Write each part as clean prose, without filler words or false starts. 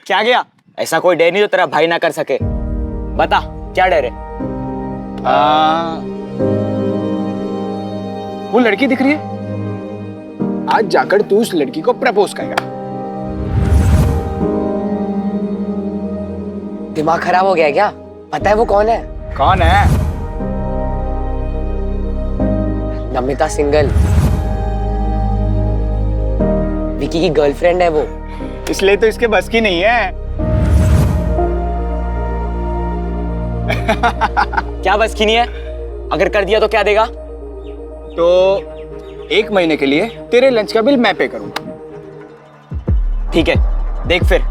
क्या गया? ऐसा कोई डर नहीं जो तेरा भाई ना कर सके। बता क्या डर है? वो लड़की दिख रही है, आज जाकर तू उस लड़की को प्रपोज करेगा। दिमाग खराब हो गया है क्या? पता है वो कौन है? कौन है? नमिता सिंगल, विकी की गर्लफ्रेंड है वो। इसलिए तो इसके बस की नहीं है। क्या बस की नहीं है? अगर कर दिया तो क्या देगा? तो 1 महीने के लिए तेरे लंच का बिल मैं पे करूंगा। ठीक है, देख फिर।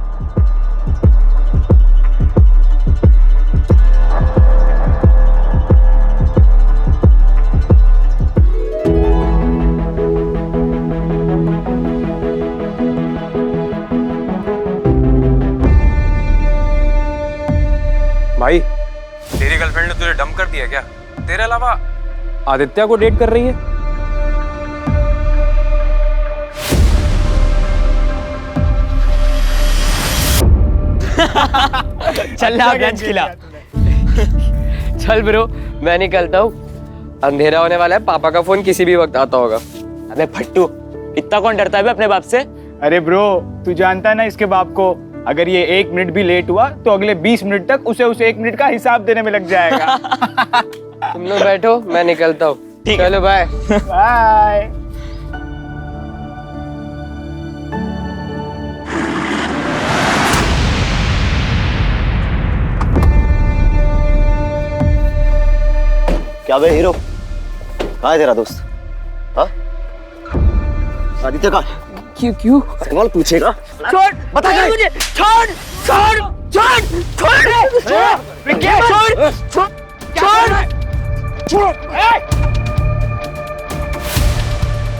भाई, तेरी गर्लफ्रेंड ने तुझे डंप कर दिया क्या? तेरे अलावा आदित्य को डेट कर रही है? चल ना लंच खिला। चल ब्रो, मैं निकलता हूँ, अंधेरा होने वाला है। पापा का फोन किसी भी वक्त आता होगा। अबे फट्टू, इतना कौन डरता है बे अपने बाप से? अरे ब्रो, तू जानता है ना इसके बाप को, अगर ये 1 मिनट भी लेट हुआ तो अगले 20 मिनट तक उसे उस 1 मिनट का हिसाब देने में लग जाएगा। तुम लोग बैठो, मैं निकलता हूँ। चलो बाय। बाय। क्या बे हीरो, कहाँ है तेरा दोस्त? हाँ, आदित्य कहाँ है? क्यों? सवाल पूछेगा? छोड़, बता क्या? मुझे छोड़।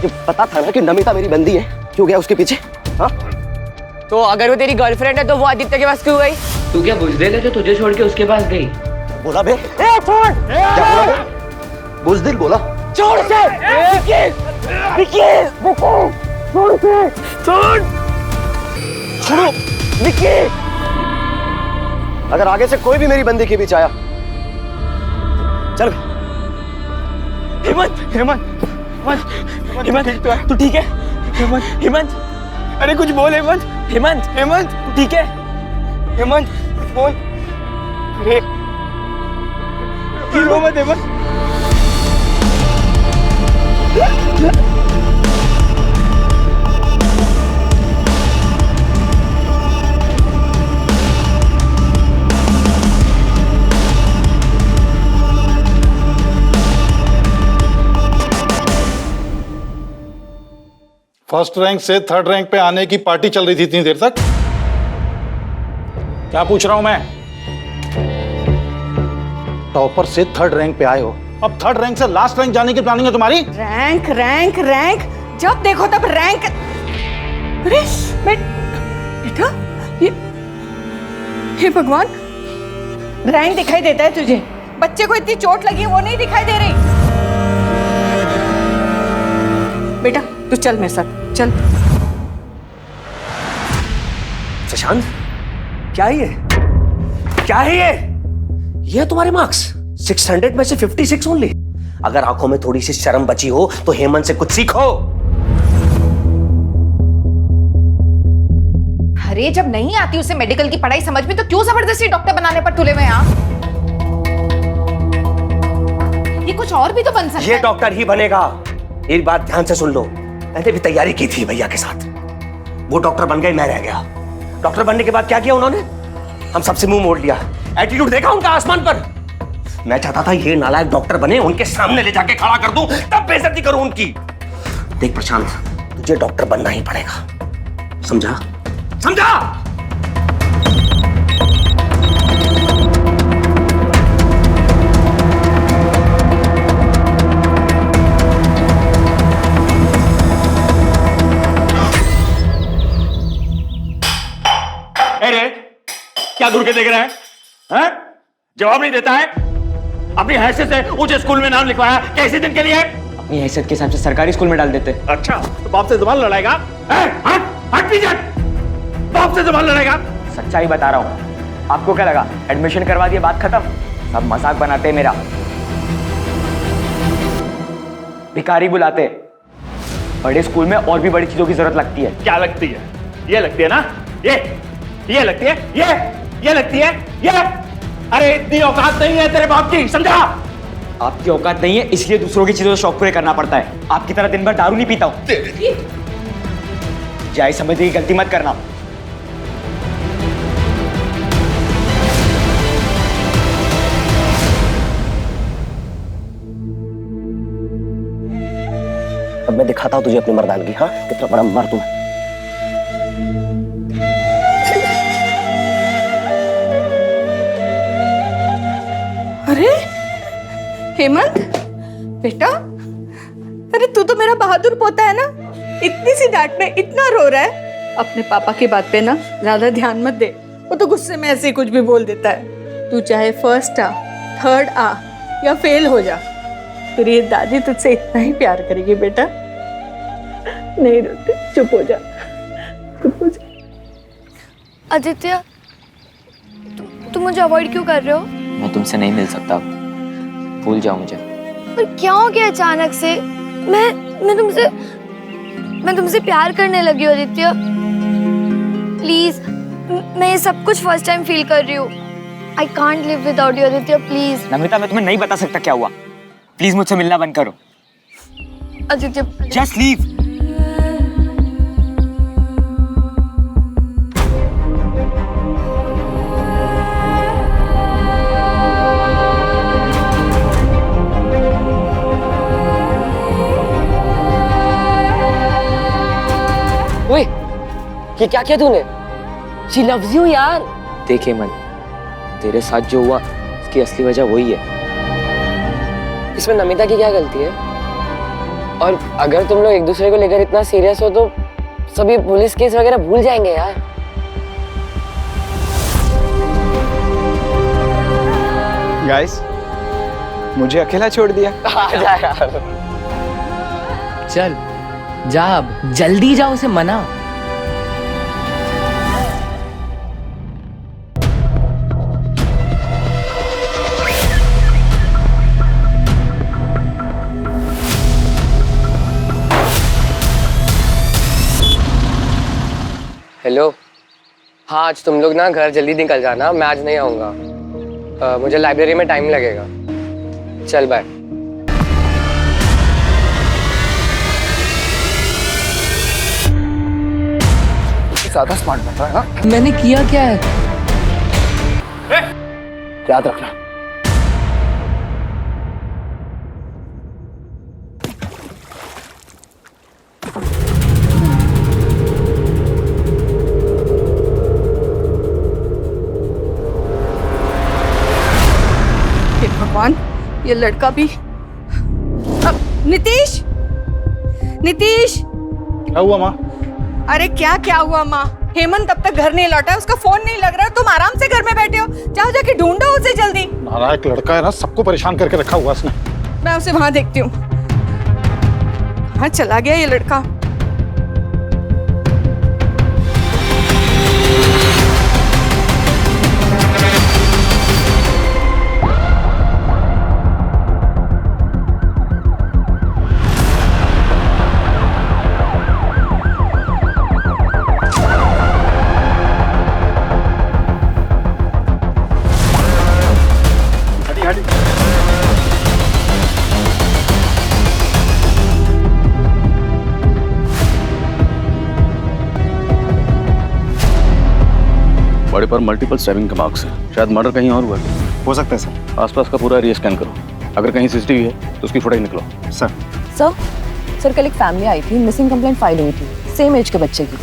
ये पता था ना कि नमिता मेरी बंदी है, क्यों गया उसके पीछे? हाँ, तो अगर वो तेरी गर्लफ्रेंड है तो वो आदित्य के पास क्यों गई? तू क्या बुजदिल है जो तुझे छोड़ के उसके पास गई? बोला बे? छोड़। क्या बोला बे? बुज़दिल बोला? छोड़ से। विकी, छोड़ से। छोड़ो विक्की। अगर आगे से कोई भी मेरी बंदी के बीच आया, चल। हेमंत, तू ठीक है? हेमंत, अरे कुछ बोल हेमंत। हेमंत, तू ठीक है? हेमंत बोल। अरे रो मत हेमंत। फर्स्ट रैंक से 3rd रैंक पे आने की पार्टी चल रही थी इतनी देर तक। क्या पूछ रहा हूं मैं? टॉपर से 3rd रैंक पे आए हो, अब 3rd रैंक से लास्ट रैंक जाने की प्लानिंग है तुम्हारी? रैंक जब देखो तब रैंक। अरे बेटा, ये भगवान, रैंक दिखाई देता है तुझे? बच्चे को इतनी चोट लगी है वो नहीं दिखाई दे रही? बेटा तू चल मेरे साथ, चल। प्रशांत, क्या है ये? क्या है ये? ये तुम्हारे मार्क्स 600 में से 56 ओनली। अगर आंखों में थोड़ी सी शर्म बची हो तो हेमंत से कुछ सीखो। अरे जब नहीं आती उसे मेडिकल की पढ़ाई समझ में तो क्यों जबरदस्ती डॉक्टर बनाने पर तुले हुए हैं? ये कुछ और भी तो बन सकता है। ये डॉक्टर ही बनेगा। एक बात ध्यान से सुन लो, मैंने भी तैयारी की थी भैया के साथ। वो डॉक्टर बन गए, मैं रह गया। डॉक्टर बनने के बाद क्या किया उन्होंने? हम सबसे मुंह मोड़ लिया। एटीट्यूड देखा उनका आसमान पर। मैं चाहता था ये नालायक डॉक्टर बने, उनके सामने ले जाके खड़ा कर दूं, तब बेइज्जती करूं उनकी। देख प्रशांत, तुझे डॉक्टर बनना ही पड़ेगा, समझा? समझा? अरे क्या घूर के देख रहा है? हैं? जवाब नहीं देता है। अपनी हैसियत से ऊंचे स्कूल में नाम लिखवाया, कैसे दिन के लिए? अपनी हैसियत के हिसाब से सरकारी स्कूल में डाल देते। अच्छा, तो बाप से जबान लड़ाएगा? हट पीछे, बाप से जबान लड़ाएगा? सच्चाई बता रहा हूँ। आपको क्या लगा एडमिशन करवा दिया बात खत्म? सब मजाक बनाते हैं मेरा, भिखारी बुलाते। बड़े स्कूल में और भी बड़ी चीजों की जरूरत लगती है। क्या लगती है? ये लगती है ना? ये लगती है? ये लगती है? ये? अरे इतनी औकात नहीं है तेरे बाप की, समझा? आपकी औकात नहीं है इसलिए दूसरों की चीजों से शौक पूरे करना पड़ता है। आपकी तरह दिन भर दारू नहीं पीता हूं। जाए समझने की गलती मत करना। अब मैं दिखाता हूं तुझे अपनी मर्दानगी। हाँ, कितना बड़ा मर्द हूं। अरे हेमंत बेटा, अरे तू तो मेरा बहादुर पोता है ना, इतनी सी डांट में इतना रो रहा है। अपने पापा की बात पे ना ज्यादा ध्यान मत दे, वो तो गुस्से में ऐसे ही कुछ भी बोल देता है। तू चाहे फर्स्ट आ, थर्ड आ या फेल हो जा, तेरी दादी तुझसे इतना ही प्यार करेगी बेटा। नहीं रोते, चुप हो जा, चुप हो जा। आदित्य, तुम मुझे अवॉइड क्यों कर रहे हो? मैं तुमसे नहीं मिल सकता, भूल जाओ मुझे। पर क्या हो गया अचानक से? मैं तुमसे प्यार करने लगी हूँ आदित्य। प्लीज, मैं ये सब कुछ फर्स्ट टाइम फील कर रही हूँ। I can't live without you Aditya, please. Namita, मैं तुम्हें नहीं बता सकता क्या हुआ। प्लीज मुझसे मिलना बंद करो। Aditya just leave. ओए, ये क्या किया तूने? She loves you यार। देखे मन, तेरे साथ जो हुआ इसकी असली वजह वही है। इसमें नमिता की क्या गलती है? और अगर तुम लोग एक दूसरे को लेकर इतना सीरियस हो तो सभी पुलिस केस वगैरह भूल जाएंगे यार। गाइस, मुझे अकेला छोड़ दिया। आजा यार। चल जा, अब जल्दी जा, उसे मना। हेलो, हाँ आज तुम लोग ना घर जल्दी निकल जाना, मैं आज नहीं आऊँगा। मुझे लाइब्रेरी में टाइम लगेगा। चल बाय। ज्यादा स्मार्ट बन रहा है ना? मैंने किया क्या है? याद रखना। हे भगवान, ये लड़का भी। अब नीतीश, नीतीश। क्या हुआ माँ? अरे क्या हुआ माँ? हेमंत अब तक घर नहीं लौटा, उसका फोन नहीं लग रहा, तुम आराम से घर में बैठे हो। जाओ जाके ढूंढो उसे जल्दी। नालायक लड़का है ना, सबको परेशान करके रखा हुआ उसने। मैं उसे वहां देखती हूँ। कहाँ चला गया ये लड़का? बॉडी पर मल्टीपल स्टैबिंग के मार्क्स है, शायद मर्डर कहीं और हुआ है। हो सकता है सर। आसपास का पूरा एरिया स्कैन करो, अगर कहीं सीसीटीवी है तो उसकी फुटेज निकलो। सर कल एक फैमिली आई थी, मिसिंग कंप्लेंट फाइल हुई थी, सेम एज के बच्चे की।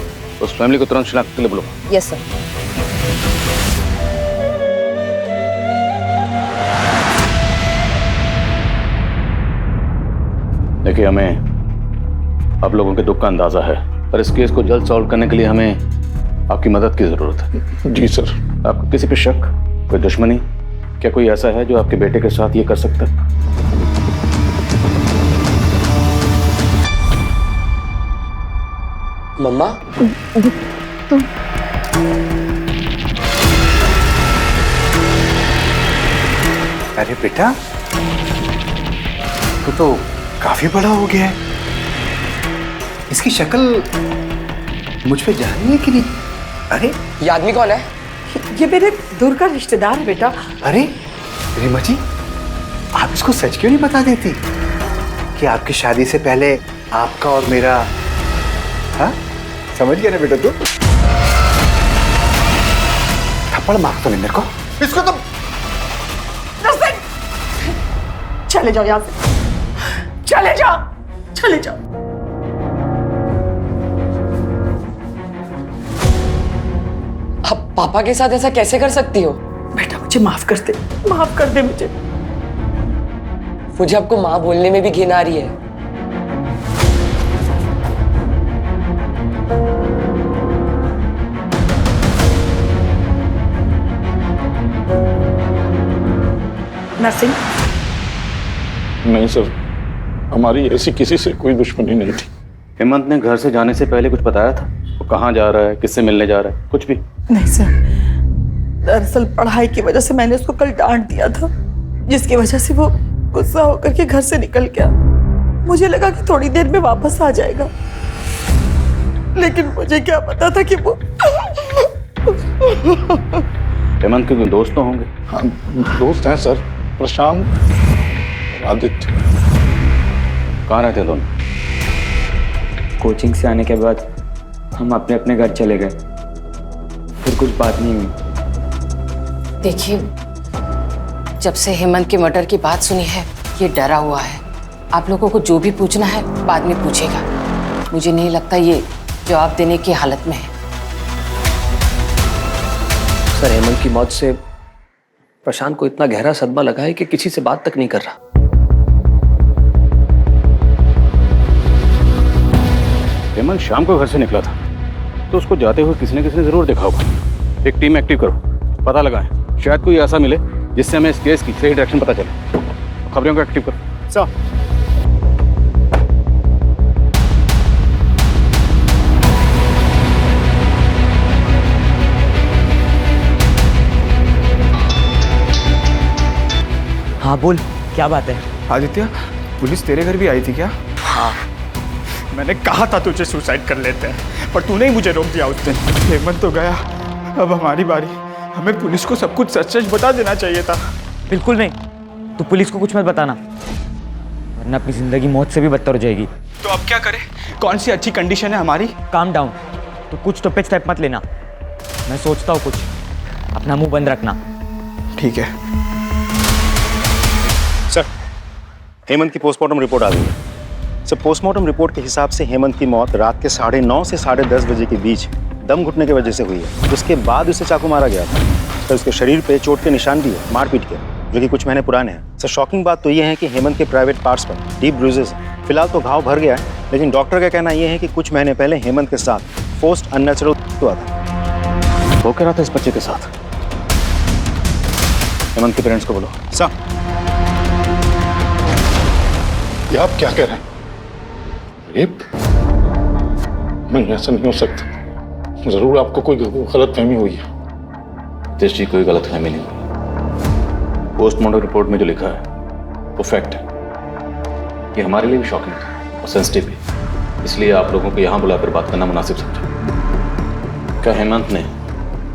उस फैमिली को तुरंत शिनाख्त के लिए बुलाओ। Yes sir. देखिए, हमें आप लोगों के दुख का अंदाजा है, पर इस केस को जल्द सॉल्व करने के लिए हमें आपकी मदद की जरूरत है। जी सर। आपको किसी पे शक, कोई दुश्मनी, क्या कोई ऐसा है जो आपके बेटे के साथ ये कर सकता है? मम्मा, अरे बेटा, तू तो काफी बड़ा हो गया है। इसकी शक्ल मुझ पे जा रही है कि नहीं? अरे ये आदमी कौन है? ये मेरे दूर का रिश्तेदार है बेटा। अरे रीमा जी, आप इसको सच क्यों नहीं बता देती कि आपकी शादी से पहले आपका और मेरा, हाँ समझ गया ना बेटा तू? थप्पड़ मार तो नहीं मेरे को। इसको तो चले जाओ यहाँ से, चले जाओ, चले जाओ। आप पापा के साथ ऐसा कैसे कर सकती हो? बेटा मुझे माफ कर दे, माफ कर दे मुझे। मुझे आपको माँ बोलने में भी घिन आ रही है। नरसिंह, नहीं सर, हमारी ऐसी किसी से कोई दुश्मनी नहीं थी। हेमंत ने घर से जाने से पहले कुछ बताया था? वो कहाँ जा रहा है, किससे मिलने जा रहा है, कुछ भी? नहीं सर, दरअसल पढ़ाई की वजह से मैंने उसको कल डांट दिया था, जिसकी वजह से वो गुस्सा होकर के घर से निकल गया। मुझे लगा कि थोड़ी देर में वापस आ जाएगा, लेकिन मुझे क्या पता था कि वो हेमंत के कोई दोस्त तो होंगे? हाँ, दोस्त हैं सर, प्रशांत, आदित्य। कहाँ रहते दोनों? कोचिंग से आने के बाद हम अपने अपने घर चले गए, फिर कुछ बात नहीं हुई। देखिए, जब से हेमंत के मर्डर की बात सुनी है, ये डरा हुआ है। आप लोगों को जो भी पूछना है बाद में पूछेगा। मुझे नहीं लगता ये जवाब देने की हालत में है। सर, हेमंत की मौत से प्रशांत को इतना गहरा सदमा लगा है कि किसी से बात तक नहीं कर रहा। हेमंत शाम को घर से निकला था, तो उसको जाते हुए किसी ने जरूर देखा होगा। एक टीम एक्टिव करो, पता लगाएं, शायद कोई ऐसा मिले जिससे हमें इस केस की सही डायरेक्शन पता चले। खबरों को एक्टिव करो। सर, हाँ बोल, क्या बात है? आदित्य, पुलिस तेरे घर भी आई थी क्या? हाँ। मैंने कहा था तुझे सुसाइड कर लेते हैं, पर तूने ही मुझे रोक दिया उस दिन। हेमंत तो गया, अब हमारी बारी। हमें पुलिस को सब कुछ सच सच बता देना चाहिए था। बिल्कुल नहीं, तू पुलिस को कुछ मत बताना, वरना अपनी जिंदगी मौत से भी बदतर हो जाएगी। तो अब क्या करें? कौन सी अच्छी कंडीशन है हमारी? काम डाउन, तो कुछ तो पे स्टेप मत लेना। मैं सोचता हूँ कुछ, अपना मुंह बंद रखना। ठीक है सर। हेमंत की पोस्टमार्टम रिपोर्ट आ गई है सर। पोस्टमार्टम रिपोर्ट के हिसाब से हेमंत की मौत रात के 9:30 से 10:30 बजे के बीच दम घुटने की वजह से हुई है। उसके बाद उसे चाकू मारा गया था सर। उसके शरीर पे चोट के निशान भी है, मारपीट के, जो कि कुछ महीने पुराने हैं सर। शॉकिंग बात तो ये है कि हेमंत के प्राइवेट पार्ट्स पर डीप ब्रूजेस हैं। फिलहाल तो घाव भर गया है, लेकिन डॉक्टर का कहना यह है कि कुछ महीने पहले हेमंत के साथ फोर्स्ड अननेचुरल हुआ था। वो कह रहा था इस बच्चे के साथ। हेमंत के पेरेंट्स को बोलो। सर, ये आप क्या कह रहे हैं? रेप? नहीं, ऐसा नहीं हो सकता। जरूर आपको कोई गलतफहमी हुई है। नितेश जी, कोई गलतफहमी नहीं हुई। पोस्टमार्टम रिपोर्ट में जो लिखा है वो फैक्ट है। ये हमारे लिए भी शॉकिंग था और सेंसिटिव भी, इसलिए आप लोगों को यहाँ बुलाकर बात करना मुनासिब समझा। क्या हेमंत ने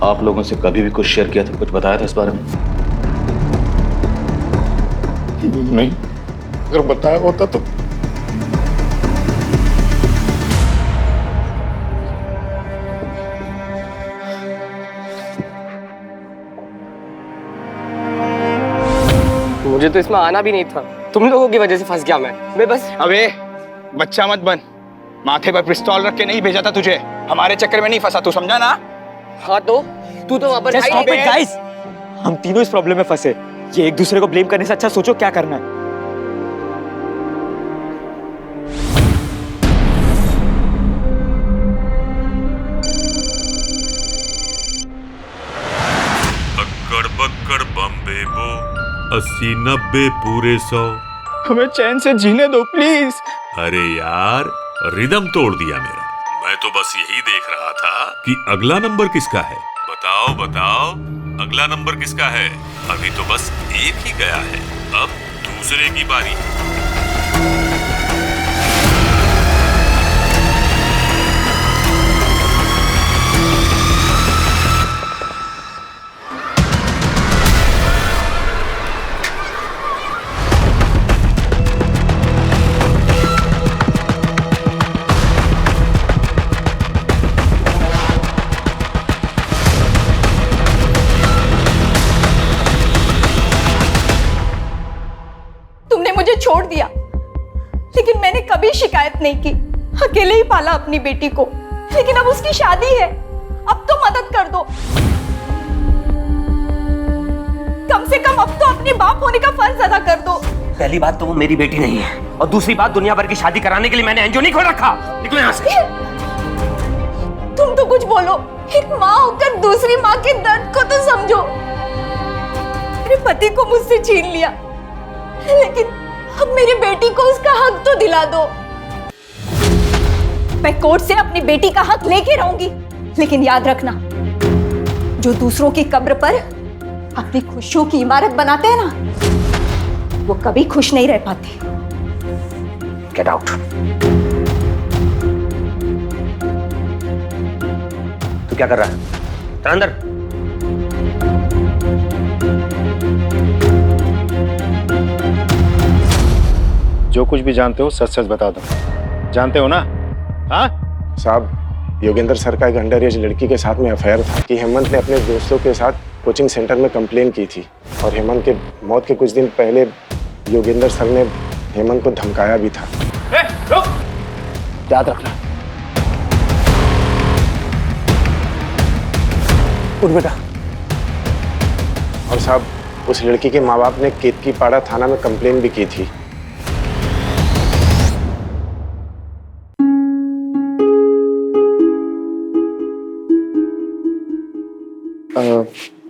आप लोगों से कभी भी कुछ शेयर किया था, कुछ बताया था इस बारे में? नहीं, अगर बताया होता तो मुझे तो इसमें आना भी नहीं था। तुम लोगों की वजह से फंस गया मैं बस। अबे बच्चा मत बन, माथे पर पिस्तौल रख के नहीं भेजा था तुझे। हमारे चक्कर में नहीं फंसा, तू समझा ना? हाँ तो तू तो वहां पर Just stop it, guys! हम तीनों इस प्रॉब्लम में फंसे। ये एक दूसरे को ब्लेम करने से अच्छा सोचो क्या करना है। अक्कड़ बक्कड़ बम्बे बो, 80-90 पूरे 100। हमें चैन से जीने दो प्लीज। अरे यार, रिदम तोड़ दिया मेरा। मैं तो बस यही देख रहा था कि अगला नंबर किसका है। बताओ बताओ, अगला नंबर किसका है? अभी तो बस एक ही गया है, अब दूसरे की बारी। छोड़ दिया, लेकिन मैंने कभी शिकायत नहीं की। अकेले ही पाला अपनी बेटी को, लेकिन अब उसकी शादी है, अब तो मदद कर दो। कम से कम अब तो अपने बाप होने का फर्ज अदा कर दो। पहली बात तो वो मेरी बेटी नहीं है, और दूसरी बात दुनिया भर की शादी कराने के लिए मैंने एनजीओ नहीं खोल रखा। निकलो यहाँ से। तुम तो कुछ बोलो, एक माँ होकर दूसरी माँ के दर्द को तो समझो। मेरे पति को मुझसे छीन लिया, लेकिन अब मेरी बेटी को उसका हक तो दिला दो। मैं कोर्ट से अपनी बेटी का हक लेके रहूंगी, लेकिन याद रखना, जो दूसरों की कब्र पर अपनी खुशियों की इमारत बनाते हैं ना, वो कभी खुश नहीं रह पाते। Get out. तू क्या कर रहा है? चल अंदर। जो कुछ भी जानते हो सच सच बता दो। जानते हो ना? हाँ साहब, योगेंद्र सर का एक अंडर एज लड़की के साथ में अफेयर था कि हेमंत ने अपने दोस्तों के साथ कोचिंग सेंटर में कंप्लेन की थी, और हेमंत के मौत के कुछ दिन पहले योगेंद्र सर ने हेमंत को धमकाया भी था। याद रखना। उठ बेटा। और साहब, उस लड़की के माँ बाप ने केतकीपाड़ा थाना में कंप्लेन भी की थी।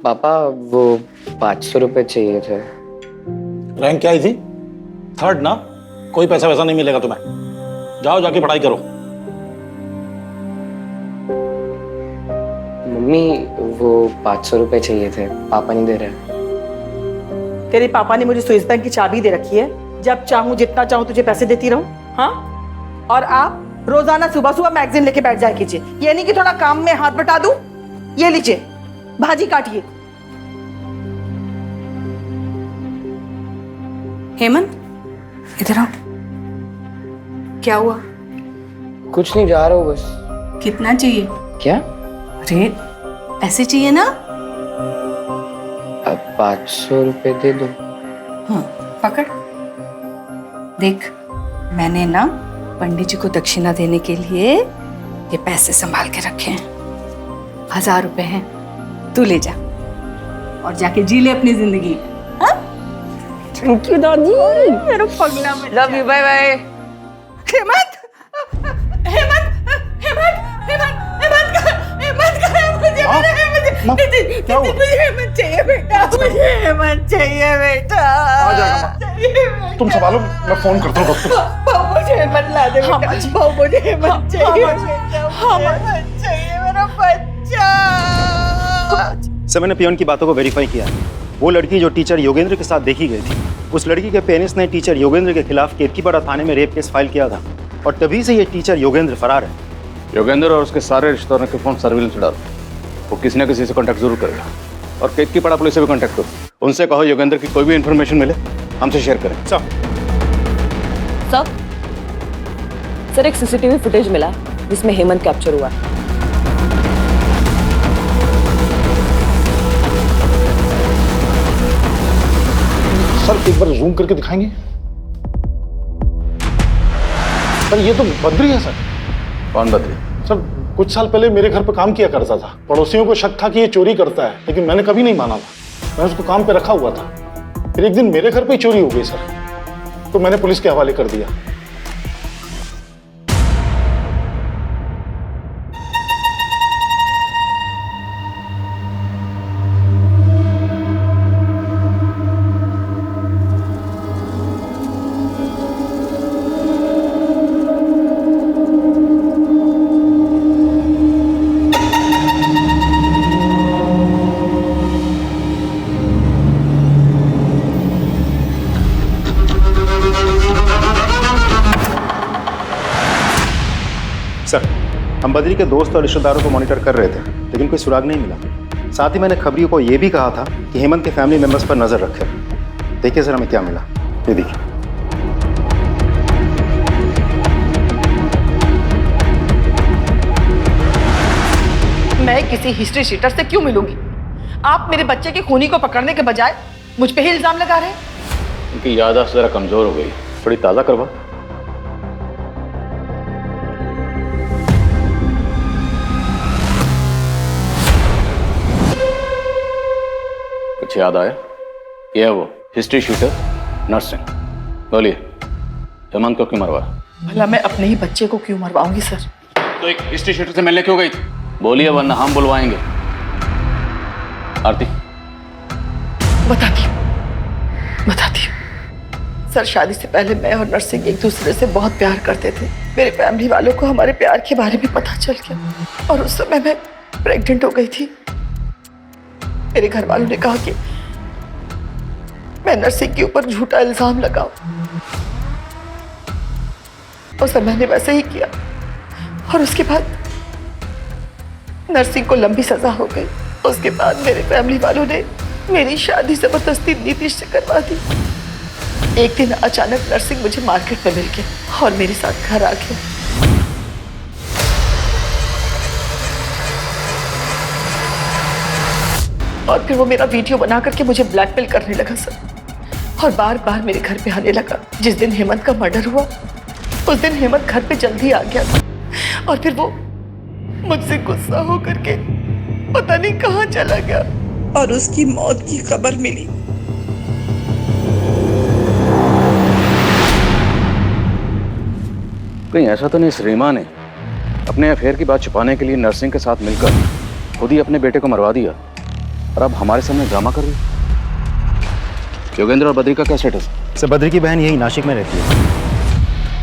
पापा, वो 500 रुपए चाहिए थे। रैंक क्या आई थी? 3rd ना? कोई पैसा वैसा नहीं मिलेगा तुम्हें। जाओ जाके पढ़ाई करो। मम्मी, वो 500 रुपए चाहिए थे, पापा नहीं दे रहे। तेरे पापा ने मुझे स्विस बैंक की चाबी दे रखी है, जब चाहूं जितना चाहूं तुझे पैसे देती रहूं। हाँ, और आप रोजाना सुबह सुबह मैगजीन लेके बैठ जाया कीजिए। ये नहीं कि थोड़ा काम में हाथ बटा दूं। ये लीजिए, भाजी काटिए। हेमंत, इधर आओ। क्या हुआ? कुछ नहीं, जा रहा हूँ बस। कितना चाहिए? क्या? अरे पैसे चाहिए ना? अब 500 रुपए दे दो। हाँ, पकड़। देख, मैंने ना पंडित जी को दक्षिणा देने के लिए ये पैसे संभाल के रखे हैं। 1000 रुपए हैं, तू ले जा और जाके जी ले अपनी जिंदगी। थैंक यू दादी। मेरा पगला बच्चा। Love you, bye bye. Hemant, Hemant, Hemant, Hemant, Hemant का, हेमंत का, मुझे हेमंत चाहिए बेटा, मुझे हेमंत चाहिए बेटा। आ जाएगा। तुम संभालो, मैं फोन करता हूँ डॉक्टर। मुझे हेमंत ला दे बेटा। मुझे हेमंत चाहिए बेटा, हेमंत चाहिए मेरा बच्चा। सर, मैंने पियोन की बातों को वेरीफाई किया। वो लड़की जो टीचर योगेंद्र के साथ देखी गई थी, उस लड़की के पेरेंट्स ने टीचर योगेंद्र के खिलाफ केतकीपाड़ा थाने में रेप केस फाइल किया था, और तभी से ये टीचर योगेंद्र फरार है। योगेंद्र और उसके सारे रिश्तेदारों के फोन सर्विलेंस डालो। वो किसी न किसी से कांटेक्ट जरूर करेगा, और केतकीपाड़ा पुलिस से भी कांटेक्ट करो। उनसे कहो योगेंद्र की कोई भी इंफॉर्मेशन मिले हमसे शेयर करें। सर, एक सीसीटीवी फुटेज मिला जिसमें हेमंत कैप्चर हुआ। सर, एक बार जूम करके दिखाएंगे? सर, ये तो बद्री है सर। कौन बद्री? सर, कुछ साल पहले मेरे घर पे काम किया करता था। पड़ोसियों को शक था कि ये चोरी करता है, लेकिन मैंने कभी नहीं माना था। मैं उसको काम पे रखा हुआ था। फिर एक दिन मेरे घर पे ही चोरी हो गई सर, तो मैंने पुलिस के हवाले कर दिया। सर, हम बद्री के दोस्त और रिश्तेदारों को मॉनिटर कर रहे थे, लेकिन कोई सुराग नहीं मिला। साथ ही मैंने खबरियों को यह भी कहा था कि हेमंत के फैमिली मेंबर्स पर नजर रखें। देखिए सर, हमें क्या मिला, ये देखिए। मैं किसी हिस्ट्री शीटर से क्यों मिलूंगी? आप मेरे बच्चे के खूनी को पकड़ने के बजाय मुझ पे ही इल्जाम लगा रहे हैं। उनकी याददाश्त जरा कमजोर हो गई, थोड़ी ताज़ा करवा। कुछ याद आया? ये है वो हिस्ट्री शीटर नर्सिंग। बोलिए, हेमंत को क्यों मरवाया? भला मैं अपने ही बच्चे को क्यों मरवाऊंगी सर? तो एक हिस्ट्री शीटर से मिलने क्यों गई थी? बोलिए, वरना हम बुलवाएंगे। आरती, बताती हूँ। सर, शादी से पहले मैं और नरसिंह एक दूसरे से बहुत प्यार करते थे। मेरे फैमिली वालों को हमारे प्यार के बारे में पता चल गया और उस समय मैं प्रेग्नेंट हो गई थी। मेरे घर वालों ने कहा कि मैं नरसिंह के ऊपर झूठा इल्जाम लगाऊं। उस समय मैंने वैसे ही किया और उसके बाद नरसिंह को लंबी सजा हो गई। उसके बाद मेरे फैमिली वालों ने मेरी शादी जबरदस्ती नीतीश से करवा दी। एक दिन अचानक नरसिंह मुझे मार्केट में मिल गया और मेरे साथ घर आ गया। और फिर वो मेरा वीडियो बना करके मुझे ब्लैकमेल करने लगा सर, और बार बार मेरे घर पे आने लगा। जिस दिन हेमंत का मर्डर हुआ उस दिन हेमंत घर पे जल्दी आ गया था और फिर वो मुझसे गुस्सा होकर के पता नहीं कहाँ चला गया और उसकी मौत की खबर मिली। कहीं ऐसा तो नहीं रीमा ने अपने अफेयर की बात छुपाने के लिए नर्सिंग के साथ मिलकर खुद ही अपने बेटे को मरवा दिया और अब हमारे सामने ड्रामा कर रही है? योगेंद्र और बद्री का क्या स्टेटस? सर, बद्री की बहन यही नासिक में रहती है।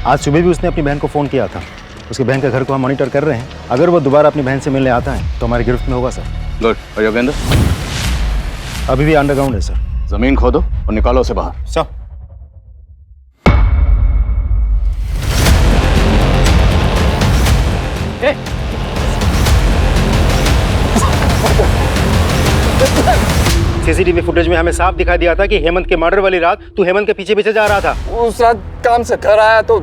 आज सुबह भी उसने अपनी बहन को फ़ोन किया था। उसकी बहन के घर को हम मॉनिटर कर रहे हैं। अगर वो दोबारा अपनी बहन से मिलने आता है तो हमारी गिरफ्त में होगा सर। गुड। और योगेंद्र? अभी भी अंडरग्राउंड है सर। जमीन खोदो और निकालो उसे बाहर। सर। सीसीटीवी फुटेज में हमें साफ दिखाई दिया था कि हेमंत के मर्डर वाली रात तू हेमंत के पीछे पीछे जा रहा था। उस रात काम से घर आया तो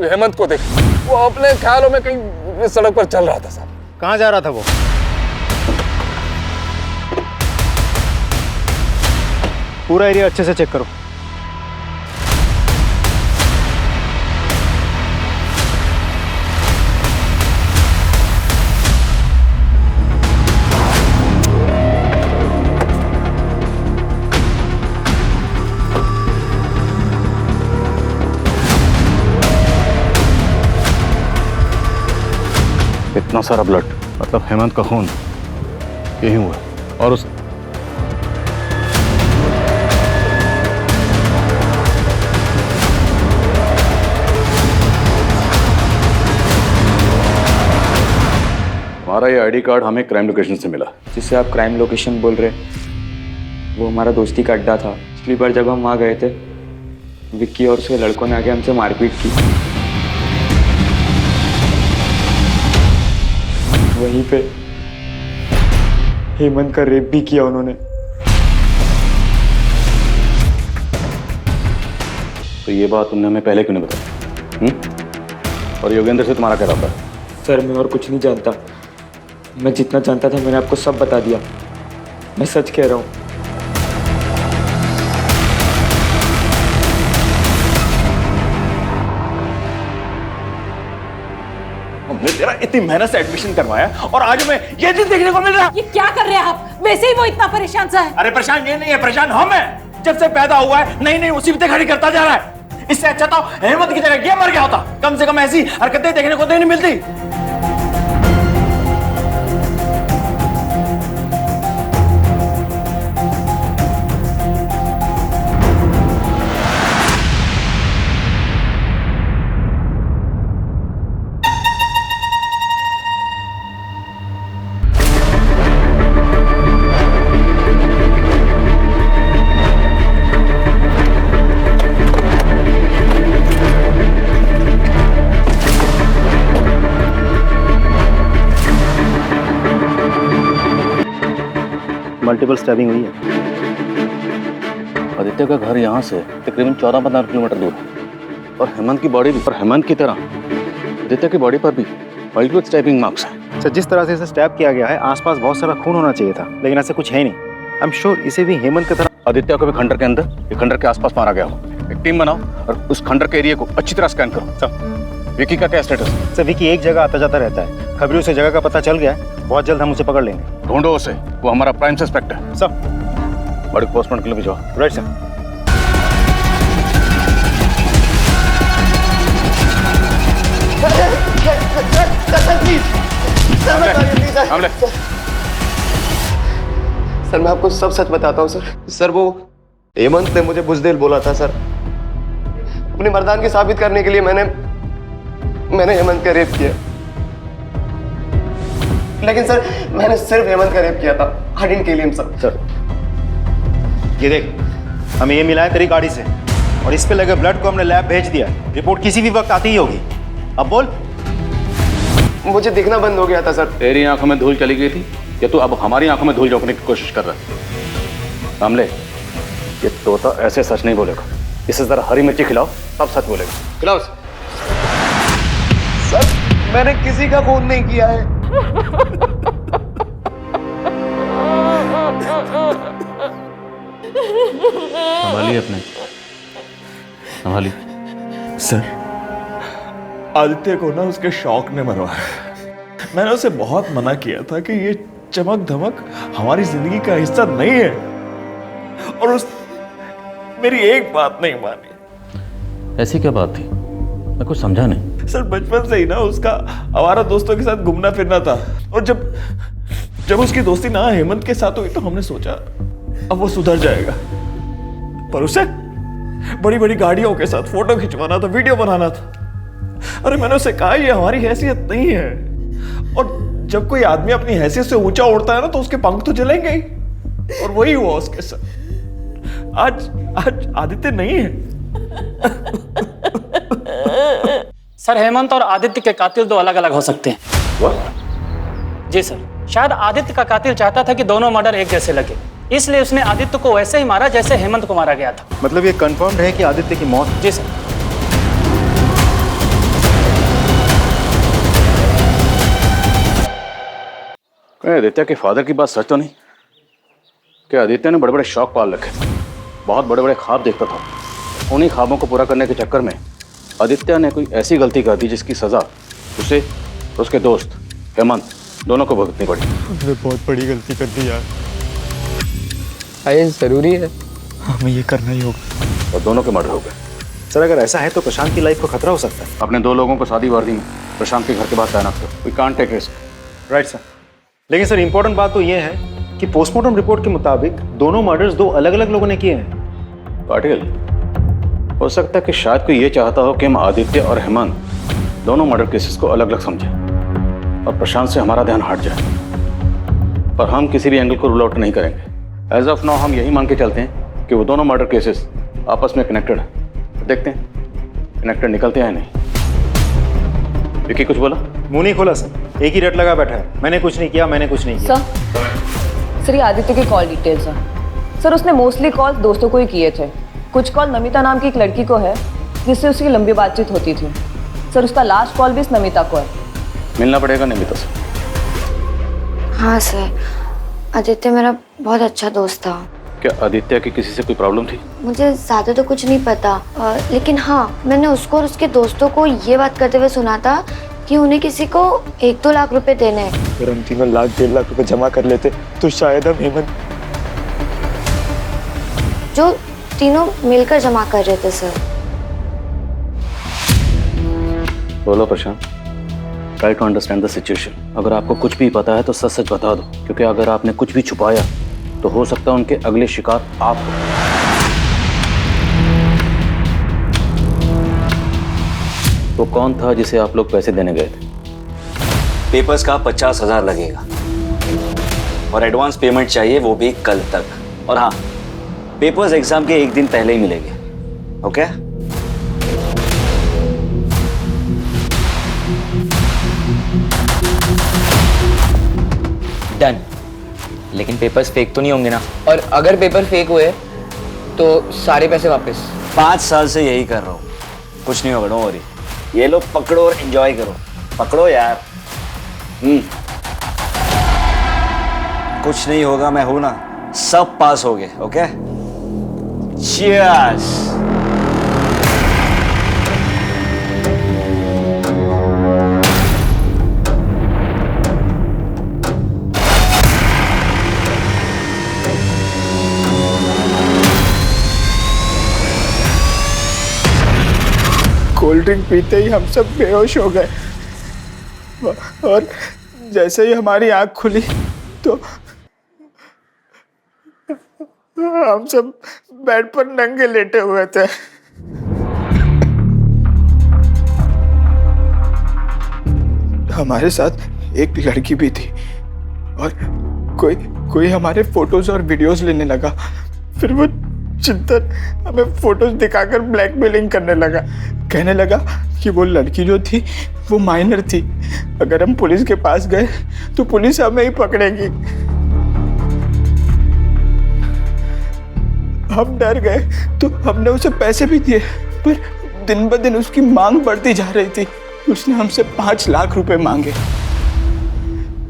हेमंत को देख, वो अपने ख्यालों में कहीं सड़क पर चल रहा था साहब। कहाँ जा रहा था वो? पूरा एरिया अच्छे से चेक करो। इतना सारा ब्लड, मतलब हेमंत का खून यही हुआ। और उस हमारा ये आईडी कार्ड हमें क्राइम लोकेशन से मिला। जिससे आप क्राइम लोकेशन बोल रहे, वो हमारा दोस्ती का अड्डा था। पिछली बार जब हम वहाँ गए थे, विक्की और उसके लड़कों ने आके हमसे मारपीट की। वहीं पे हेमंत का रेप भी किया उन्होंने। तो ये बात तुमने हमें पहले क्यों नहीं बताई? और योगेंद्र से तुम्हारा क्या रहा था? सर, मैं और कुछ नहीं जानता। मैं जितना जानता था मैंने आपको सब बता दिया। मैं सच कह रहा हूँ। हमने तेरा इतनी मेहनत से एडमिशन करवाया और आज हमें ये दिन देखने को मिल रहा है। ये क्या कर रहे हैं आप? वैसे ही वो इतना परेशान सा है। अरे परेशान ये नहीं है, परेशान हम हैं। जब से पैदा हुआ है नई नई मुसीबतें खड़ी करता जा रहा है। इससे अच्छा तो हेमंत की जगह ये मर गया होता। कम से कम ऐसी हरकतें देखने को नहीं मिलती। मल्टीपल स्टैबिंग हुई है। आदित्य का घर यहाँ से तकरीबन 14-15 किलोमीटर दूर है और हेमंत की बॉडी भी, और हेमंत की तरह आदित्य की बॉडी पर भी मल्टीपल स्टैबिंग मार्क्स हैं। सर, जिस तरह से इसे स्टैब किया गया है आसपास बहुत सारा खून होना चाहिए था, लेकिन ऐसा कुछ है नहीं। आई एम श्योर इसे भी हेमंत की तरह आदित्य को भी खंडर के अंदर या खंडर के आसपास मारा गया हो। एक टीम बनाओ और उस खंडर के एरिया को अच्छी तरह स्कैन करो। सर, विकी का क्या स्टेटस है? सर, विकी एक जगह आता जाता रहता है, खबरों से जगह का पता चल गया है, बहुत जल्द हम उसे पकड़ लेंगे। ढूंढो उसे, वो हमारा प्राइम सस्पेक्ट है। सर, बड़ी पोस्टमार्टम के लिए भिजवाओ। Right sir. सर, मैं आपको सब सच बताता हूँ सर, वो हेमंत ने मुझे बुज़दिल बोला था सर। अपनी मर्दानगी साबित करने के लिए मैंने हेमंत का रेप किया। लेकिन सर, मैंने सिर्फ हेमंत का रेप किया था। I didn't kill him sir. ये देख, हमें ये मिला है तेरी गाड़ी से और इस पे लगे ब्लड को हमने लैब भेज दिया। रिपोर्ट किसी भी वक्त आती ही होगी। अब बोल। मुझे दिखना बंद हो गया था सर। तेरी आंखों में धूल चली गई थी या तू अब हमारी आंखों में धूल झोंकने की कोशिश कर रहा है? कामले, ये तोता ऐसे सच नहीं बोलेगा। इसे जरा हरी मिर्ची खिलाओ, तब सच बोलेगा। खिलाओ उसे। सर, मैंने किसी का खून नहीं किया है। संभालिए अपने, संभालिए। सर, आदित्य को ना उसके शौक ने मरवाया। मैंने उसे बहुत मना किया था कि ये चमक धमक हमारी जिंदगी का हिस्सा नहीं है, और उस मेरी एक बात नहीं मानी। ऐसी क्या बात थी? मैं कुछ समझा नहीं। सर, बचपन से ही ना उसका आवारा दोस्तों के साथ घूमना फिरना था, और जब उसकी दोस्ती ना हेमंत के साथ हुई तो हमने सोचा अब वो सुधर जाएगा। पर उसे बड़ी बड़ी गाड़ियों के साथ फोटो खिंचवाना था, वीडियो बनाना था। अरे मैंने उसे कहा ये हमारी हैसियत नहीं है, और जब कोई आदमी अपनी हैसियत से ऊंचा उड़ता है ना तो उसके पंख तो जलेंगे ही, और वही हुआ उसके साथ। आज आदित्य नहीं है। सर, हेमंत और आदित्य के कातिल दो अलग अलग हो सकते हैं। What? जी सर, शायद आदित्य का कातिल चाहता था कि दोनों मर्डर एक जैसे लगे, इसलिए उसने आदित्य को वैसे ही मारा जैसे हेमंत को मारा गया था। मतलब ये कंफर्म्ड है कि आदित्य की मौत? जी सर। आदित्य के फादर की बात सच तो नहीं? क्या आदित्य ने बड़े बड़े शौक पाल रखे थे, बहुत बड़े बड़े ख्वाब देखता था। उन्हीं ख्वाबों को पूरा करने के चक्कर में आदित्य ने कोई ऐसी गलती कर दी जिसकी सजा उसे, उसके दोस्त हेमंत दोनों को भुगतनी पड़ी। मैंने बहुत बड़ी गलती कर दी यार। ये जरूरी है? हमें ये करना ही होगा। और दोनों के मर्डर हो गए। सर, अगर ऐसा है तो प्रशांत की लाइफ को खतरा हो सकता है। अपने 2 लोगों को शादी वर्दी में प्रशांत के घर के बाहर तैनात करो। We can't take risk. Right sir. लेकिन सर, इंपॉर्टेंट बात तो ये है कि पोस्टमार्टम रिपोर्ट के मुताबिक दोनों मर्डर्स 2 अलग अलग लोगों ने किए हैं। पाटिल, हो सकता है कि शायद कोई ये चाहता हो कि हम आदित्य और हेमंत दोनों मर्डर केसेस को अलग अलग समझें और प्रशांत से हमारा ध्यान हट जाए, पर हम किसी भी एंगल को रूल आउट नहीं करेंगे। एज ऑफ नाउ हम यही मान के चलते हैं कि वो दोनों मर्डर केसेस आपस में कनेक्टेड है। देखते हैं कनेक्टेड निकलते हैं नहीं। विकी कुछ बोला? मुंह नहीं खोला सर, एक ही रट लगा बैठा है। मैंने कुछ नहीं किया, मैंने कुछ नहीं किया। सर, ये आदित्य के कॉल डिटेल्स हैं। सर, उसने मोस्टली कॉल दोस्तों को ही किए थे। कुछ कॉल नमिता नाम की एक लड़की को है जिससे उसकी लंबी बातचीत होती थी। सर, उसका लास्ट कॉल भी इस नमिता को है। मिलना पड़ेगा नमिता से। हाँ सर, आदित्य मेरा बहुत अच्छा दोस्त था। क्या आदित्य की किसी से कोई प्रॉब्लम थी? मुझे ज़्यादा तो कुछ नहीं पता, लेकिन हाँ, मैंने उसको और उसके दोस्तों को ये बात करते हुए सुना था कि उन्हें किसी को 1-2 लाख रुपए देने हैं। अगर हम तीनों 1.5 लाख रुपए जमा कर लेते तो शायद हम हेमंत, जो तीनों मिलकर जमा कर रहे थे सर। बोलो Prashant, try to understand the situation. अगर आपको कुछ भी पता है तो सच सच बता दो, क्योंकि अगर आपने कुछ भी छुपाया तो हो सकता है उनके अगले शिकार आप हो। वो कौन था जिसे आप लोग पैसे देने गए थे? पेपर्स का 50,000 लगेगा और एडवांस पेमेंट चाहिए, वो भी कल तक। और हाँ, पेपर्स एग्जाम के 1 दिन पहले ही मिलेंगे। ओके? डन। लेकिन पेपर्स फेक तो नहीं होंगे ना? और अगर पेपर फेक हुए तो सारे पैसे वापस? 5 साल से यही कर रहा हूँ, कुछ नहीं होगा, डोंट वरी। ये लो पकड़ो और एंजॉय करो। पकड़ो यार। कुछ नहीं होगा, मैं हूं ना, सब पास हो गए। Okay, cheers. कोल्ड ड्रिंक पीते ही हम सब बेहोश हो गए और जैसे ही हमारी आंख खुली तो हम सब बेड पर नंगे लेटे हुए थे। हमारे साथ एक लड़की भी थी और कोई हमारे फोटोज और वीडियोस लेने लगा। फिर वो चिंतन हमें फोटोज दिखाकर ब्लैकमेलिंग करने लगा। कहने लगा कि वो लड़की जो थी वो माइनर थी, अगर हम पुलिस के पास गए तो पुलिस हमें ही पकड़ेगी। हम डर गए तो हमने उसे पैसे भी दिए, पर दिन ब दिन उसकी मांग बढ़ती जा रही थी। उसने हमसे 5 लाख रुपए मांगे।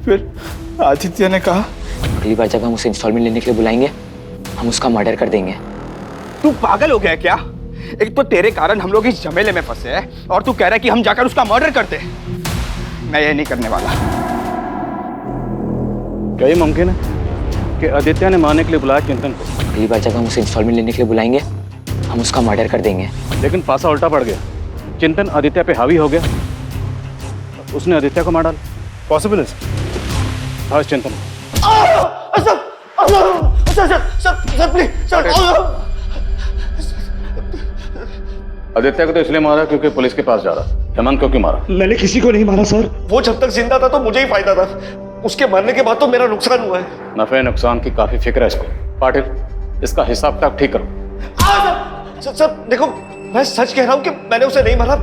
फिर आदित्य ने कहा, अगली बार जब हम उसे इंस्टॉलमेंट लेने के लिए बुलाएंगे हम उसका मर्डर कर देंगे। तू पागल हो गया क्या? एक तो तेरे कारण हम लोग इस झमेले में फंसे हैं और तू कह रहा है कि हम जाकर उसका मर्डर करते हैं। मैं ये नहीं करने वाला। क्या ये मुमकिन है कि आदित्य ने मारने के लिए बुलाया चिंतन को? अगली बार जब हम उसे इंस्टॉलमेंट लेने के लिए बुलाएंगे हम उसका मर्डर कर देंगे। लेकिन पासा उल्टा पड़ गया। चिंतन आदित्य पे हावी हो गया, उसने आदित्य को मार डाला। पॉसिबल है हाँ चिंतन। Sir please sir. आदित्य को तो इसलिए मारा क्योंकि पुलिस के पास जा रहा। हेमंत को क्यों मारा? मैंने किसी को नहीं मारा सर। वो जब तक जिंदा था तो मुझे ही फायदा था, उसके मरने के बाद तो मेरा नुकसान हुआ है। नफे नुकसान की काफी फिक्र है इसको। पाटिल, इसका हिसाब किताब ठीक करो। सर देखो, मैं सच कह रहा हूँ कि मैंने उसे नहीं मारा।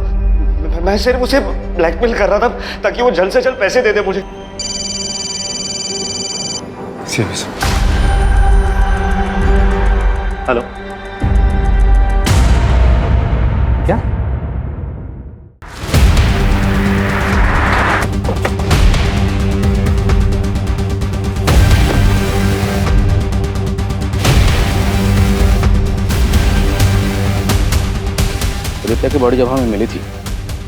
मैं सिर्फ उसे ब्लैकमेल कर रहा था ताकि वो जल्द से जल्द पैसे दे दे मुझे। हेलो, क्या? आदित्य की बॉडी जब हमें मिली थी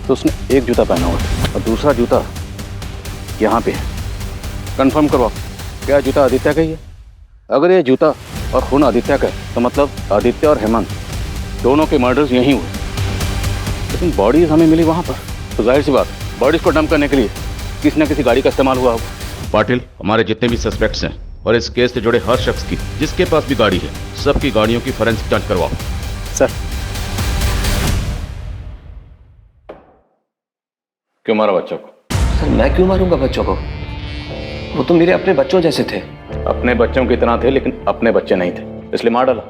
तो उसने एक जूता पहना हुआ था और दूसरा जूता यहाँ पे है। कंफर्म करवाओ, क्या जूता आदित्य का ही है? अगर ये जूता और खून आदित्य का है तो मतलब आदित्य और हेमंत दोनों के मर्डर्स यहीं हुए। लेकिन बॉडीज हमें मिली वहाँ पर, तो जाहिर सी बात बॉडीज को डंप करने के लिए किसी न किसी गाड़ी का इस्तेमाल हुआ होगा। पाटिल, हमारे जितने भी सस्पेक्ट्स हैं और इस केस से जुड़े हर शख्स की जिसके पास भी गाड़ी है, सबकी गाड़ियों की फोरेंसिक जांच करवाओ। सर, क्यों मारा बच्चों को? सर मैं क्यों मारूंगा बच्चों को? वो तो मेरे अपने बच्चों जैसे थे। अपने बच्चों की तरह थे लेकिन अपने बच्चे नहीं थे, इसलिए मार डाला।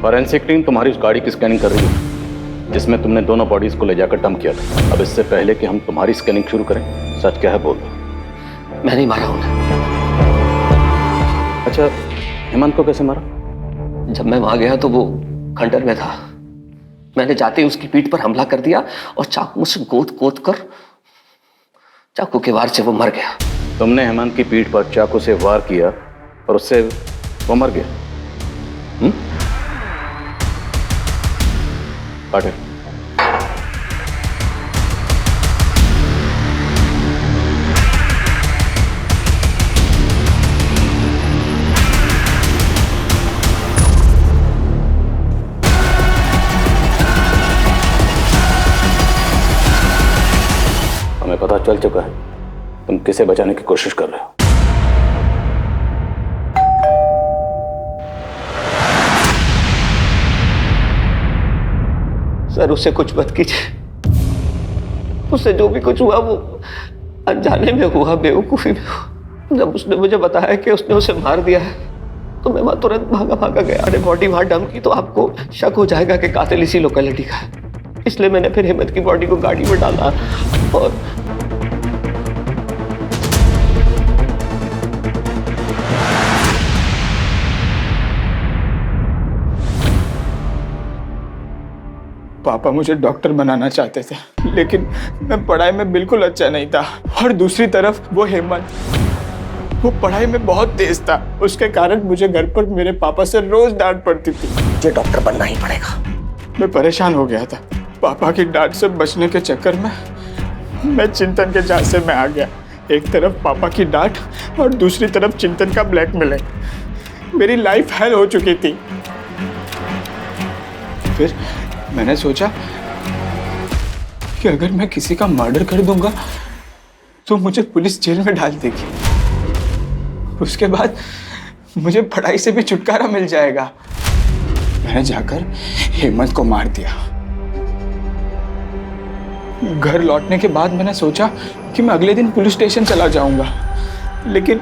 फॉरेंसिक टीम तुम्हारी उस गाड़ी की स्कैनिंग कर रही है जिसमें तुमने दोनों बॉडीज को ले जाकर डंप किया था। अब इससे पहले कि हम तुम्हारी स्कैनिंग शुरू करें, सच क्या है बोल दो। मैं नहीं मारा हूं। अच्छा, हेमंत को कैसे मारा? जब मैं वहां गया तो वो खंडर में था। मैंने जाते ही उसकी पीठ पर हमला कर दिया और चाकू से गोद कर चाकू के वार से वो मर गया। तुमने हेमंत की पीठ पर चाकू से वार किया और उससे वो मर गया? पाटिल, हमें पता चल चुका है तुम किसे बचाने की कोशिश कर रहे हो। सर उससे कुछ मत कीजिए। उससे जो भी कुछ हुआ वो अनजाने में हुआ, बेवकूफी में हुआ। जब उसने मुझे बताया कि उसने उसे मार दिया है तो मैं वहां तुरंत भागा गया। अरे बॉडी वहां डंप की तो आपको शक हो जाएगा कि कातिल इसी लोकेलिटी का है। इसलिए मैंने फिर हेमंत की बॉडी को गाड़ी में डाला और पापा मुझे डॉक्टर बनाना चाहते थे, लेकिन मैं पढ़ाई में बिल्कुल अच्छा नहीं था। और दूसरी तरफ वो हेमंत, वो पढ़ाई में बहुत तेज था। उसके कारण मुझे घर पर मेरे पापा से रोज डांट पड़ती थी। मुझे डॉक्टर बनना ही पड़ेगा। मैं परेशान हो गया था। पापा की डांट से बचने के चक्कर में मैं चिंतन के झांसे में आ गया। एक तरफ पापा की डांट और दूसरी तरफ चिंतन का ब्लैकमेलिंग। मेरी लाइफ हेल हो चुकी थी। फिर मैंने सोचा कि अगर मैं किसी का मर्डर कर दूंगा तो मुझे पुलिस जेल में डाल देगी। उसके बाद मुझे पढ़ाई से भी छुटकारा मिल जाएगा। मैंने जाकर हेमंत को मार दिया। घर लौटने के बाद मैंने सोचा कि मैं अगले दिन पुलिस स्टेशन चला जाऊंगा, लेकिन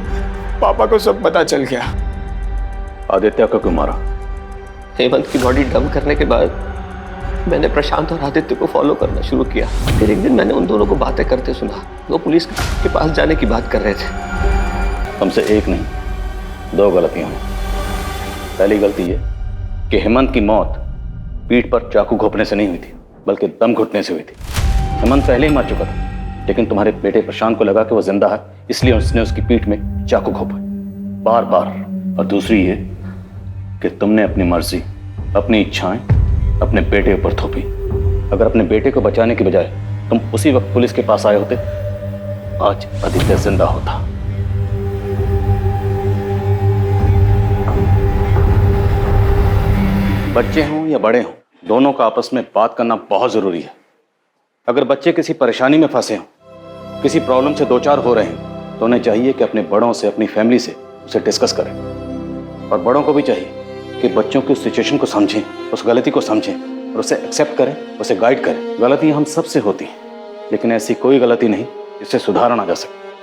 पापा को सब पता चल गया। आदित्य को क्यों मारा? हेमंत की बॉडी डंप करने के बाद मैंने प्रशांत और आदित्य को फॉलो करना शुरू किया। फिर एक दिन मैंने उन दोनों को बातें करते सुना। वो पुलिस के पास जाने की बात कर रहे थे। तुमसे एक नहीं, दो गलतियां हुई। पहली गलती ये कि हेमंत की मौत पीठ पर चाकू घोंपने से नहीं हुई थी, बल्कि दम घुटने से हुई थी। हेमंत पहले ही मर चुका था, लेकिन तुम्हारे बेटे प्रशांत को लगा कि वो जिंदा है, इसलिए उसने उसकी पीठ में चाकू घोंपा बार बार। और दूसरी ये कि तुमने अपनी मर्जी, अपनी इच्छाएं अपने बेटे ऊपर थोपी। अगर अपने बेटे को बचाने की बजाय तुम उसी वक्त पुलिस के पास आए होते, आज आदित्य जिंदा होता। बच्चे हों या बड़े हों, दोनों का आपस में बात करना बहुत जरूरी है। अगर बच्चे किसी परेशानी में फंसे हों, किसी प्रॉब्लम से दो चार हो रहे हैं, तो उन्हें चाहिए कि अपने बड़ों से, अपनी फैमिली से उसे डिस्कस करें। और बड़ों को भी चाहिए कि बच्चों की उस सिचुएशन को समझें, उस गलती को समझें और उसे एक्सेप्ट करें, उसे गाइड करें। गलतियां हम सबसे होती हैं, लेकिन ऐसी कोई गलती नहीं जिससे सुधारा ना जा सके।